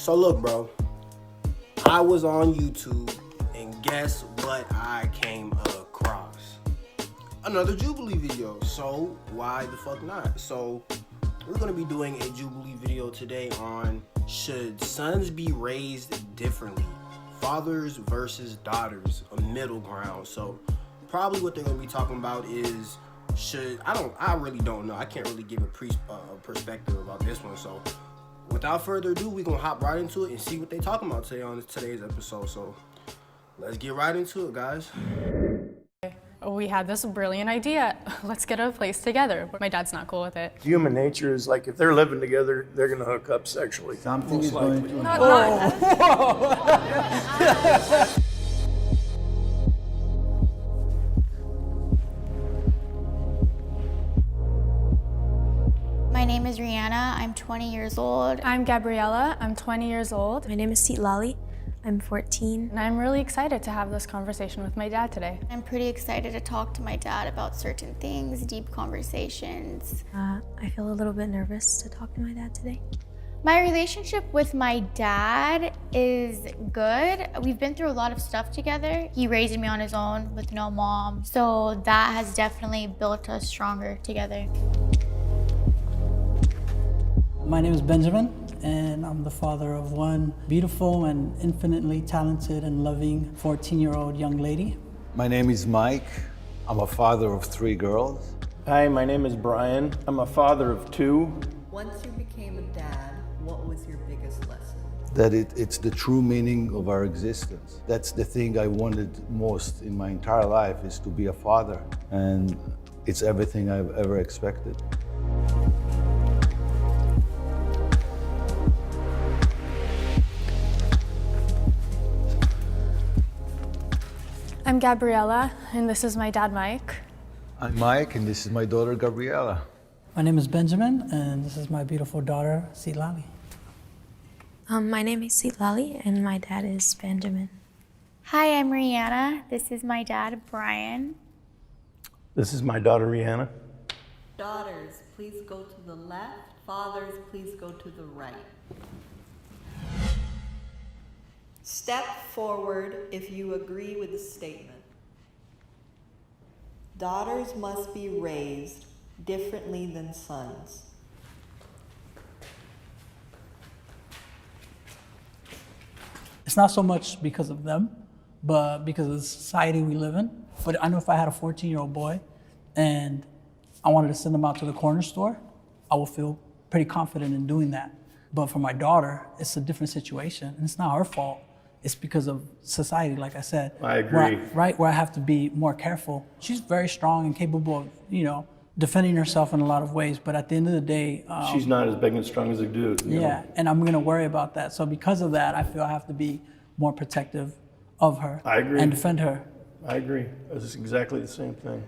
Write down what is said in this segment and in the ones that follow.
So look, bro, I was on YouTube and guess what I came across? Another Jubilee video. So why the fuck not? So we're gonna be doing a Jubilee video today on should sons be raised differently? Fathers versus daughters, a middle ground. So probably what they're gonna be talking about is I really don't know. I can't really give a perspective about this one. So without further ado, we're gonna hop right into it and see what they talking about today on today's episode. So let's get right into it, guys. We had this brilliant idea. Let's get a place together. But my dad's not cool with it. Human nature is like if they're living together, they're going to hook up sexually. Something is going to My name is Rihanna. I'm 20 years old. I'm Gabriella. I'm 20 years old. My name is Lali. I'm 14. And I'm really excited to have this conversation with my dad today. I'm pretty excited to talk to my dad about certain things, deep conversations. I feel a little bit nervous to talk to my dad today. My relationship with my dad is good. We've been through a lot of stuff together. He raised me on his own with no mom. So that has definitely built us stronger together. My name is Benjamin, and I'm the father of one beautiful and infinitely talented and loving 14-year-old young lady. My name is Mike. I'm a father of 3 girls. Hi, my name is Brian. I'm a father of 2. Once you became a dad, what was your biggest lesson? That it's the true meaning of our existence. That's the thing I wanted most in my entire life, is to be a father. And it's everything I've ever expected. I'm Gabriella, and this is my dad, Mike. I'm Mike, and this is my daughter, Gabriella. My name is Benjamin, and this is my beautiful daughter, Lali. My name is Lali, and my dad is Benjamin. Hi, I'm Rihanna. This is my dad, Brian. This is my daughter, Rihanna. Daughters, please go to the left. Fathers, please go to the right. Step forward if you agree with the statement. Daughters must be raised differently than sons. It's not so much because of them, but because of the society we live in. But I know if I had a 14-year-old boy and I wanted to send him out to the corner store, I would feel pretty confident in doing that. But for my daughter, it's a different situation, and it's not her fault. It's because of society, like I said. I agree. Where I have to be more careful. She's very strong and capable of, defending herself in a lot of ways, but at the end of the day... she's not as big and strong as a dude. Yeah, and I'm gonna worry about that. So because of that, I feel I have to be more protective of her. I agree. And defend her. I agree. It's exactly the same thing.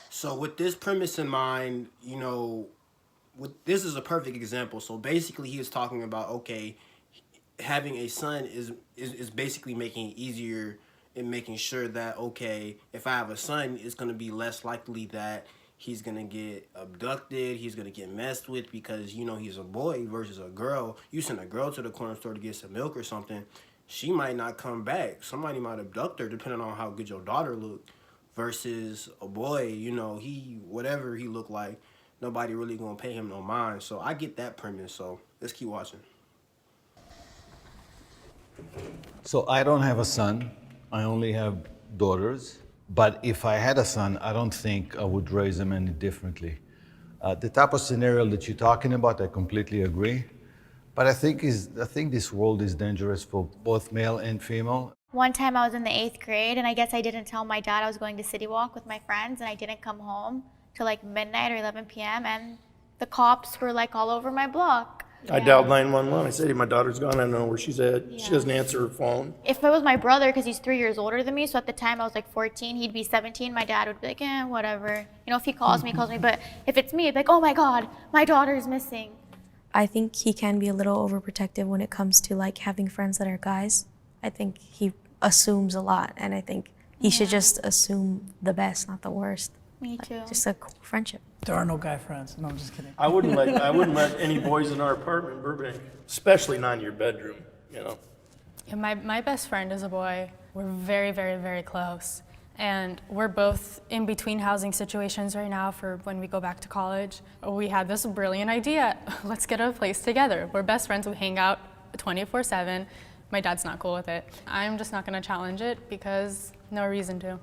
So with this premise in mind, this is a perfect example. So basically he was talking about, okay, having a son is basically making it easier and making sure that, okay, if I have a son, it's going to be less likely that he's going to get abducted, he's going to get messed with because, he's a boy versus a girl. You send a girl to the corner store to get some milk or something, she might not come back. Somebody might abduct her depending on how good your daughter looked versus a boy, whatever he looked like, nobody really going to pay him no mind. So I get that premise, so let's keep watching. So I don't have a son. I only have daughters. But if I had a son, I don't think I would raise him any differently. The type of scenario that you're talking about, I completely agree. But I think this world is dangerous for both male and female. One time I was in the 8th grade, and I guess I didn't tell my dad I was going to City Walk with my friends, and I didn't come home till like midnight or 11 p.m., and the cops were like all over my block. I dialed 911. I said, hey, my daughter's gone. I don't know where she's at. Yeah. She doesn't answer her phone. If it was my brother, because he's 3 years older than me, so at the time I was like 14, he'd be 17, my dad would be like, whatever. If he calls me, he calls me. But if it's me, it'd be like, oh my God, my daughter's missing. I think he can be a little overprotective when it comes to like having friends that are guys. I think he assumes a lot, and I think he should just assume the best, not the worst. Me too. Just a cool friendship. There are no guy friends. No, I'm just kidding. I wouldn't let any boys in our apartment in Burbank, especially not in your bedroom, you know. Yeah, my best friend is a boy. We're very, very, very close. And we're both in between housing situations right now for when we go back to college. We had this brilliant idea. Let's get a place together. We're best friends. We hang out 24/7. My dad's not cool with it. I'm just not going to challenge it because no reason to.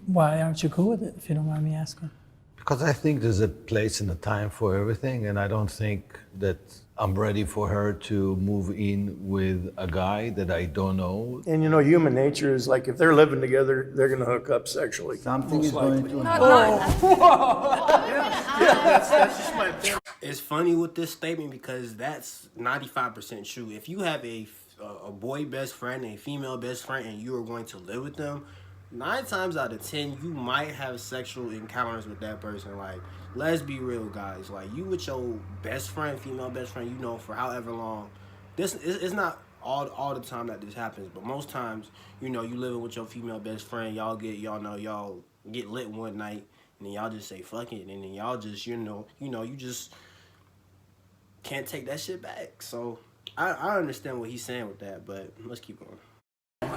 Why aren't you cool with it, if you don't mind me asking? Because I think there's a place and a time for everything, and I don't think that I'm ready for her to move in with a guy that I don't know. And you know, human nature is like if they're living together, they're going to hook up sexually. Something most is going likely. to That's just my thing. It's funny with this statement because that's 95% true. If you have a boy best friend, a female best friend, and you are going to live with them, 9 times out of 10, you might have sexual encounters with that person. Like, let's be real, guys. Like, you with your best friend, female best friend, you know, for however long. It's not all the time that this happens, but most times, you know, you living with your female best friend, y'all get lit one night, and then y'all just say fuck it, and then y'all just you just can't take that shit back. So I understand what he's saying with that, but let's keep going.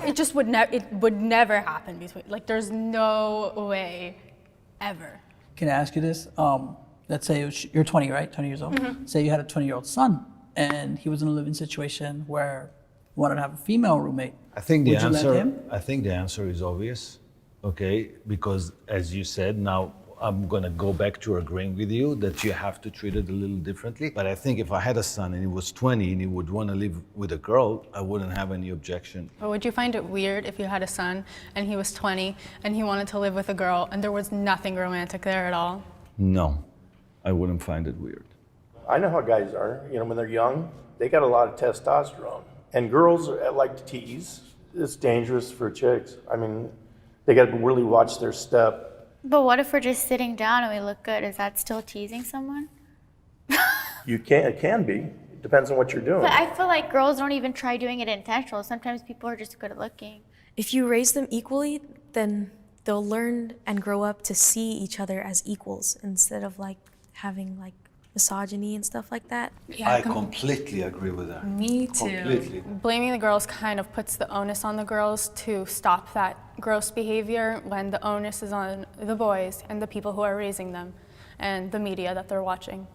It just would never happen between, like, there's no way ever. Can I ask you this? Let's say you're 20, right? 20 years old. Mm-hmm. Say you had a 20-year-old son, and he was in a living situation where he wanted to have a female roommate. I think the Would you let answer. him? I think the answer is obvious, okay? Because as you said, now I'm gonna go back to agreeing with you that you have to treat it a little differently. But I think if I had a son and he was 20 and he would want to live with a girl, I wouldn't have any objection. But would you find it weird if you had a son and he was 20 and he wanted to live with a girl and there was nothing romantic there at all? No, I wouldn't find it weird. I know how guys are. You know, when they're young, they got a lot of testosterone. And girls like to tease. It's dangerous for chicks. I mean, they got to really watch their step. But what if we're just sitting down and we look good? Is that still teasing someone? It can be. It depends on what you're doing. But I feel like girls don't even try doing it intentional. Sometimes people are just good at looking. If you raise them equally, then they'll learn and grow up to see each other as equals instead of like having like misogyny and stuff like that. I completely agree with that. Me too. Completely. Blaming the girls kind of puts the onus on the girls to stop that gross behavior when the onus is on the boys and the people who are raising them and the media that they're watching.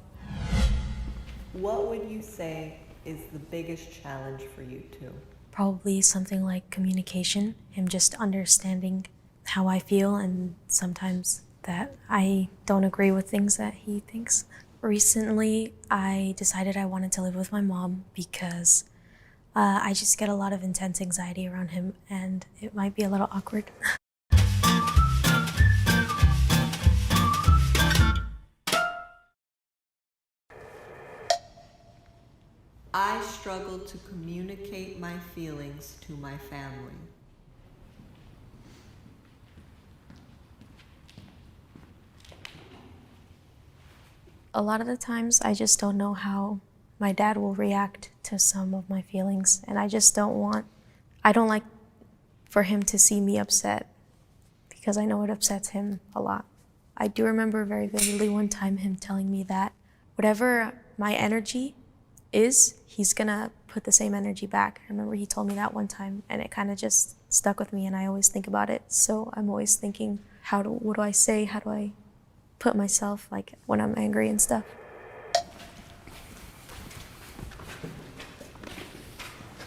What would you say is the biggest challenge for you two? Probably something like communication, him just understanding how I feel and sometimes that I don't agree with things that he thinks. Recently, I decided I wanted to live with my mom because I just get a lot of intense anxiety around him and it might be a little awkward. I struggle to communicate my feelings to my family. A lot of the times, I just don't know how my dad will react to some of my feelings, and I don't like for him to see me upset because I know it upsets him a lot. I do remember very vividly one time him telling me that whatever my energy is, he's gonna put the same energy back. I remember he told me that one time, and it kind of just stuck with me, and I always think about it. So I'm always thinking, what do I say? How do I put myself like when I'm angry and stuff?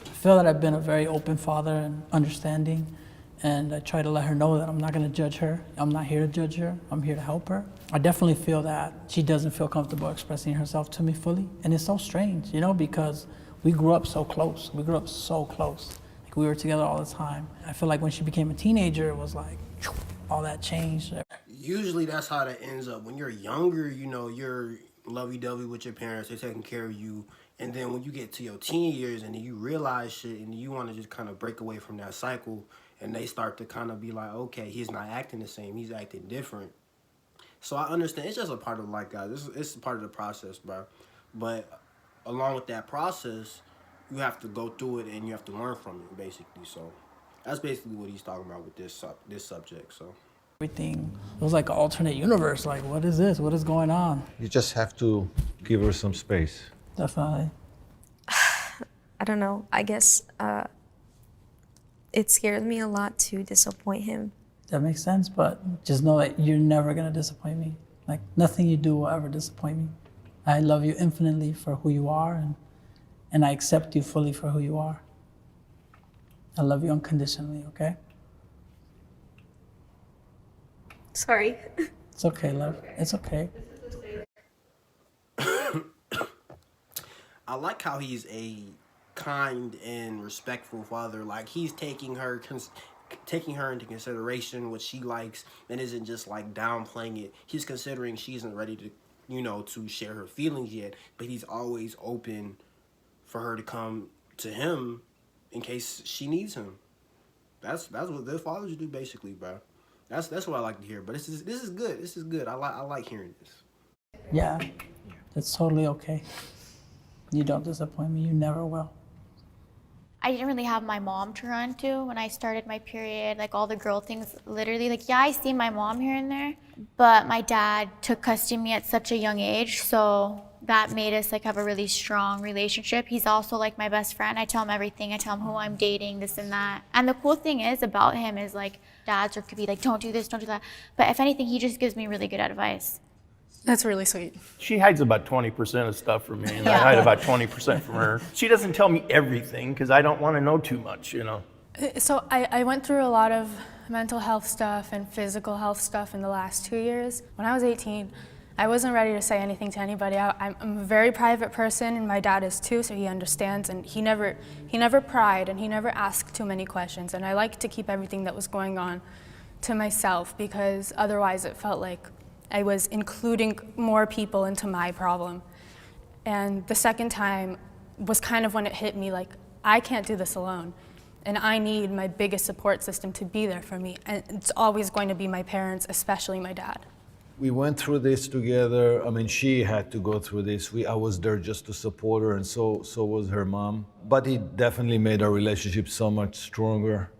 I feel that I've been a very open father and understanding, and I try to let her know that I'm not going to judge her. I'm not here to judge her. I'm here to help her. I definitely feel that she doesn't feel comfortable expressing herself to me fully, and it's so strange, you know, because we grew up so close. Like we were together all the time. I feel like when she became a teenager, it was like all that changed. Usually that's how that ends up. When you're younger, you know, you're lovey-dovey with your parents, they're taking care of you. And then when you get to your teen years and then you realize shit and you want to just kind of break away from that cycle, and they start to kind of be like, okay, he's not acting the same, he's acting different. So I understand, it's just a part of life, guys. It's a part of the process, bro. But along with that process, you have to go through it and you have to learn from it, basically. So that's basically what he's talking about with this subject, so. Everything, it was like an alternate universe. Like, what is this? What is going on? You just have to give her some space. Definitely. I don't know. I guess it scares me a lot to disappoint him. That makes sense, but just know that you're never gonna disappoint me. Like, nothing you do will ever disappoint me. I love you infinitely for who you are, and I accept you fully for who you are. I love you unconditionally, okay? Sorry. It's okay, love. It's okay. I like how he's a kind and respectful father. Like, he's taking her into consideration what she likes and isn't just like downplaying it. He's considering she isn't ready to, to share her feelings yet, but he's always open for her to come to him in case she needs him. That's what their fathers do, basically, bro. That's what I like to hear. But this is good. This is good. I like hearing this. Yeah, it's totally okay. You don't disappoint me. You never will. I didn't really have my mom to run to when I started my period, like all the girl things, literally. Like, yeah, I see my mom here and there, but my dad took custody of me at such a young age, so that made us like have a really strong relationship. He's also like my best friend. I tell him everything. I tell him who I'm dating, this and that. And the cool thing is about him is like dads could be like, don't do this, don't do that. But if anything, he just gives me really good advice. That's really sweet. She hides about 20% of stuff from me, and I hide about 20% from her. She doesn't tell me everything because I don't want to know too much, So I went through a lot of mental health stuff and physical health stuff in the last 2 years. When I was 18, I wasn't ready to say anything to anybody. I'm a very private person, and my dad is too, so he understands. And he never pried, and he never asked too many questions. And I like to keep everything that was going on to myself, because otherwise it felt like I was including more people into my problem. And the second time was kind of when it hit me, like, I can't do this alone. And I need my biggest support system to be there for me. And it's always going to be my parents, especially my dad. We went through this together. I mean, she had to go through this. I was there just to support her, and so was her mom. But it definitely made our relationship so much stronger.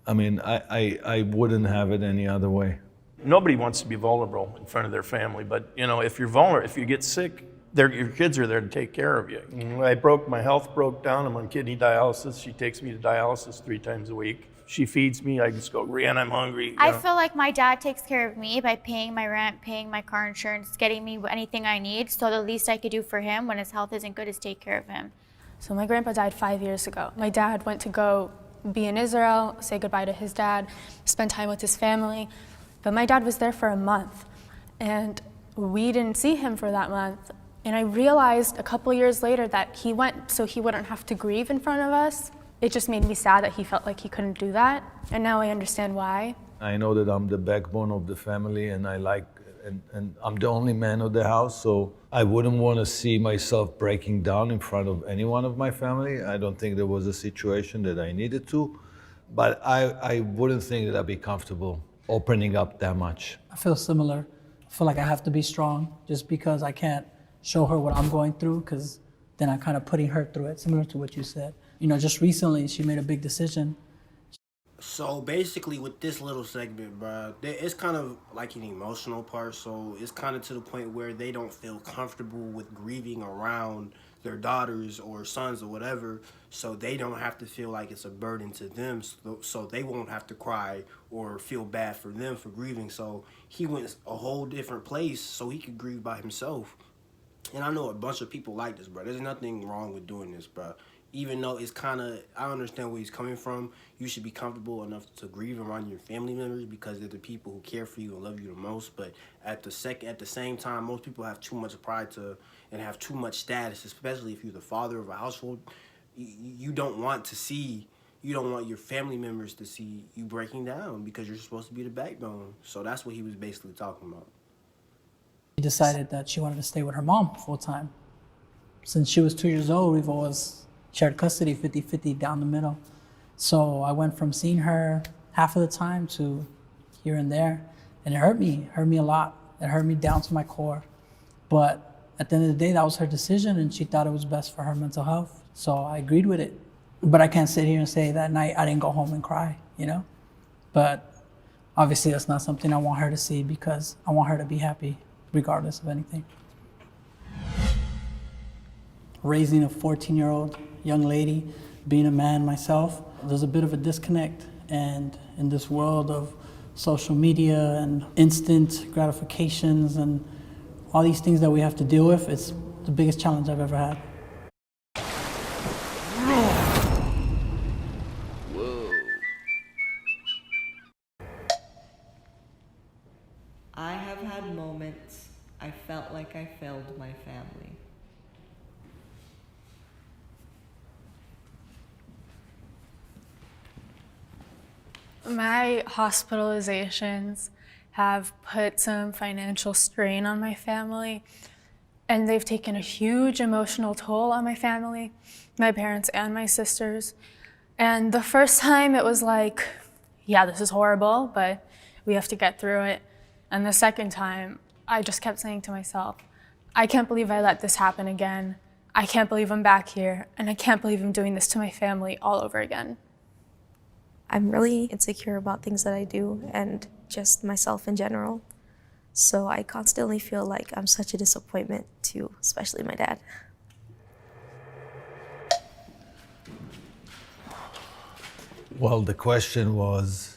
I mean, I wouldn't have it any other way. Nobody wants to be vulnerable in front of their family, but if you're vulnerable, if you get sick, your kids are there to take care of you. My health broke down. I'm on kidney dialysis. She takes me to dialysis 3 times a week. She feeds me. I just go, Rihanna, I'm hungry. I feel like my dad takes care of me by paying my rent, paying my car insurance, getting me anything I need. So the least I could do for him when his health isn't good is take care of him. So my grandpa died 5 years ago. My dad went to go be in Israel, say goodbye to his dad, spend time with his family. But my dad was there for a month, and we didn't see him for that month. And I realized a couple years later that he went so he wouldn't have to grieve in front of us. It just made me sad that he felt like he couldn't do that, and now I understand why. I know that I'm the backbone of the family, and and I'm the only man of the house, so I wouldn't want to see myself breaking down in front of any one of my family. I don't think there was a situation that I needed to, but I wouldn't think that I'd be comfortable opening up that much. I feel similar. I feel like I have to be strong just because I can't show her what I'm going through, because then I'm kind of putting her through it, similar to what you said. Just recently she made a big decision. So basically with this little segment, bro, it's kind of like an emotional part. So it's kind of to the point where they don't feel comfortable with grieving around their daughters or sons or whatever, so they don't have to feel like it's a burden to them, so they won't have to cry or feel bad for them for grieving. So he went a whole different place so he could grieve by himself. And I know a bunch of people like this, bro. There's nothing wrong with doing this, bro. Even though it's kind of, I understand where he's coming from, you should be comfortable enough to grieve around your family members because they're the people who care for you and love you the most. But at the same time, most people have too much pride and have too much status, especially if you're the father of a household. You don't want your family members to see you breaking down because you're supposed to be the backbone. So that's what he was basically talking about. She decided that she wanted to stay with her mom full time. Since she was 2 years old, we've always shared custody 50-50 down the middle. So I went from seeing her half of the time to here and there, and it hurt me a lot. It hurt me down to my core. But at the end of the day, that was her decision, and she thought it was best for her mental health. So I agreed with it. But I can't sit here and say that night I didn't go home and cry, But Obviously, that's not something I want her to see because I want her to be happy regardless of anything. Raising a 14-year-old young lady, being a man myself, there's a bit of a disconnect. And in this world of social media and instant gratifications and all these things that we have to deal with, it's the biggest challenge I've ever had. I have had moments I felt like I failed my family. My hospitalizations have put some financial strain on my family, and they've taken a huge emotional toll on my family, my parents and my sisters. And the first time it was like, yeah, this is horrible, but we have to get through it. And the second time, I just kept saying to myself, I can't believe I let this happen again. I can't believe I'm back here, and I can't believe I'm doing this to my family all over again. I'm really insecure about things that I do and just myself in general. So I constantly feel like I'm such a disappointment to especially my dad. Well, the question was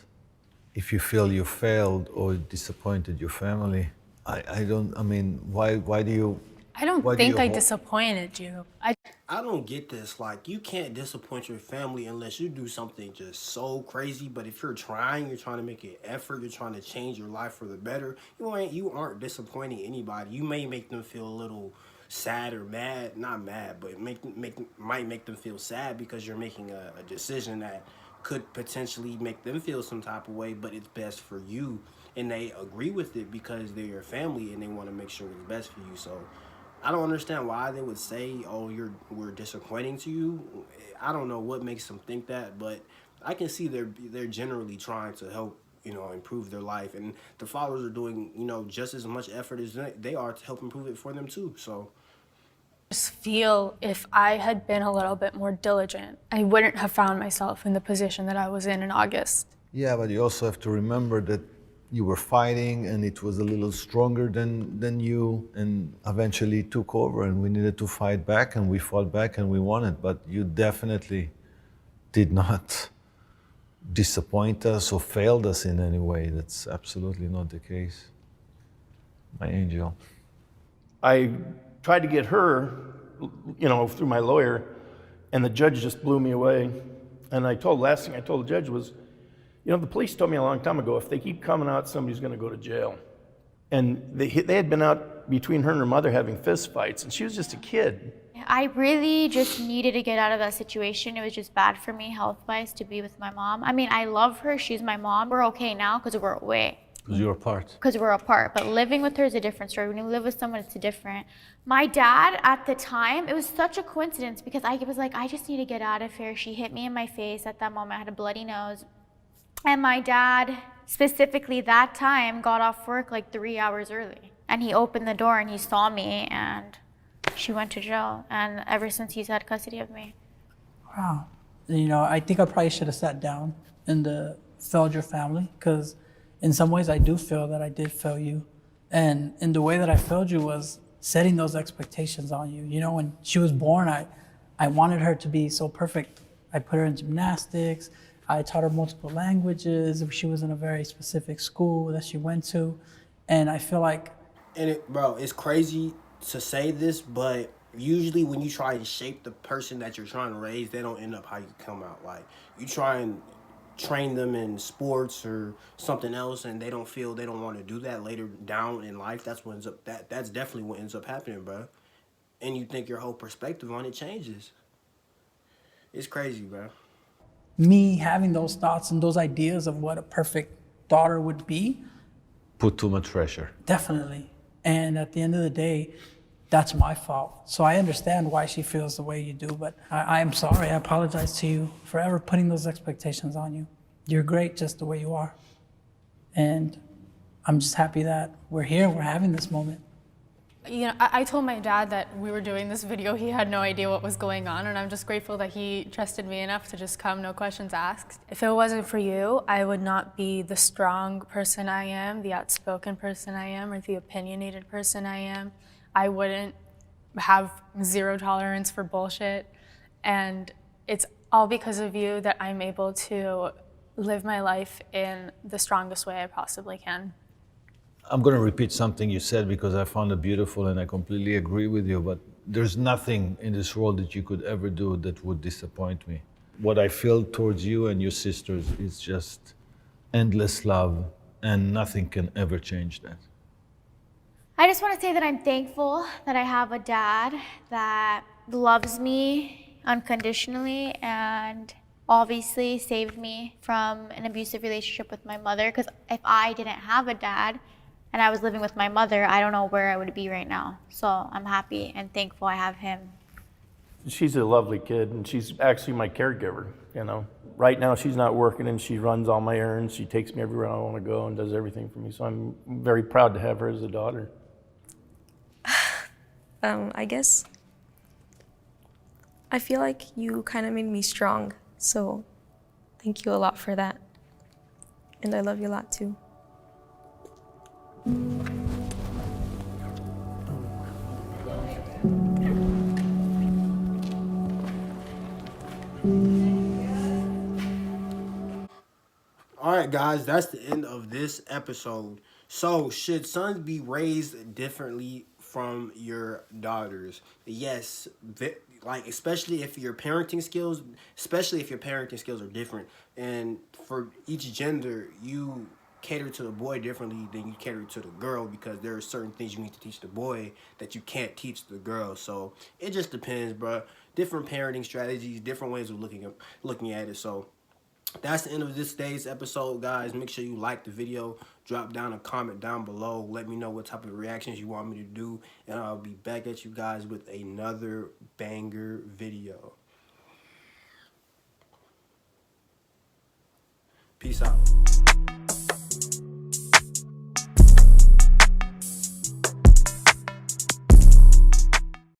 if you feel you failed or disappointed your family. I mean, why do you? I don't why do think you I hold- disappointed you. I don't get this. Like, you can't disappoint your family unless you do something just so crazy. But if you're trying to make an effort, you're trying to change your life for the better, you aren't disappointing anybody. You may make them feel a little sad or mad, not mad, but might make them feel sad because you're making a decision that could potentially make them feel some type of way, but it's best for you. And they agree with it because they're your family and they want to make sure it's best for you. So I don't understand why they would say, "Oh, we're disappointing to you." I don't know what makes them think that, but I can see they're generally trying to help, improve their life, and the fathers are doing, just as much effort as they are to help improve it for them too. So Just feel if I had been a little bit more diligent, I wouldn't have found myself in the position that I was in August. Yeah, but you also have to remember that you were fighting and it was a little stronger than you and eventually took over and we needed to fight back and we fought back and we won it. But you definitely did not disappoint us or failed us in any way. That's absolutely not the case. My angel. I tried to get her, through my lawyer, and the judge just blew me away. And last thing I told the judge was, the police told me a long time ago, if they keep coming out, somebody's going to go to jail. And they had been out between her and her mother having fist fights, and she was just a kid. I really just needed to get out of that situation. It was just bad for me health-wise to be with my mom. I mean, I love her. She's my mom. We're okay now because we're away. Because you're apart. Because we're apart. But living with her is a different story. When you live with someone, it's different. My dad, at the time, it was such a coincidence because I was like, I just need to get out of here. She hit me in my face at that moment. I had a bloody nose. And my dad, specifically that time, got off work like 3 hours early. And he opened the door and he saw me and she went to jail. And ever since he's had custody of me. Wow. I think I probably should have sat down and failed your family because in some ways I do feel that I did fail you. And in the way that I failed you was setting those expectations on you. When she was born, I wanted her to be so perfect. I put her in gymnastics. I taught her multiple languages. She was in a very specific school that she went to. And I feel like... And it's crazy to say this, but usually when you try to shape the person that you're trying to raise, they don't end up how you come out. Like, you try and train them in sports or something else and they don't want to do that later down in life. That's definitely what ends up happening, bro. And you think your whole perspective on it changes. It's crazy, bro. Me having those thoughts and those ideas of what a perfect daughter would be. Put too much pressure. Definitely. And at the end of the day, that's my fault. So I understand why she feels the way you do, but I'm sorry. I apologize to you for ever putting those expectations on you. You're great just the way you are. And I'm just happy that we're here, we're having this moment. You know, I told my dad that we were doing this video. He had no idea what was going on, and I'm just grateful that he trusted me enough to just come, no questions asked. If it wasn't for you, I would not be the strong person I am, the outspoken person I am, or the opinionated person I am. I wouldn't have zero tolerance for bullshit, and it's all because of you that I'm able to live my life in the strongest way I possibly can. I'm going to repeat something you said because I found it beautiful and I completely agree with you, but there's nothing in this world that you could ever do that would disappoint me. What I feel towards you and your sisters is just endless love, and nothing can ever change that. I just want to say that I'm thankful that I have a dad that loves me unconditionally and obviously saved me from an abusive relationship with my mother, because if I didn't have a dad and I was living with my mother, I don't know where I would be right now. So I'm happy and thankful I have him. She's a lovely kid, and she's actually my caregiver, you know. Right now she's not working, and she runs all my errands. She takes me everywhere I want to go and does everything for me. So I'm very proud to have her as a daughter. I guess I feel like you kind of made me strong. So thank you a lot for that. And I love you a lot too. All right, guys, that's the end of this episode. So, should sons be raised differently from your daughters? Yes, like especially if your parenting skills are different, and for each gender, you cater to the boy differently than you cater to the girl, because there are certain things you need to teach the boy that you can't teach the girl. So it just depends, bro. Different parenting strategies, different ways of looking at it. So that's the end of this day's episode, guys. Make sure you like the video, drop down a comment down below, let me know what type of reactions you want me to do, and I'll be back at you guys with another banger video. Peace out.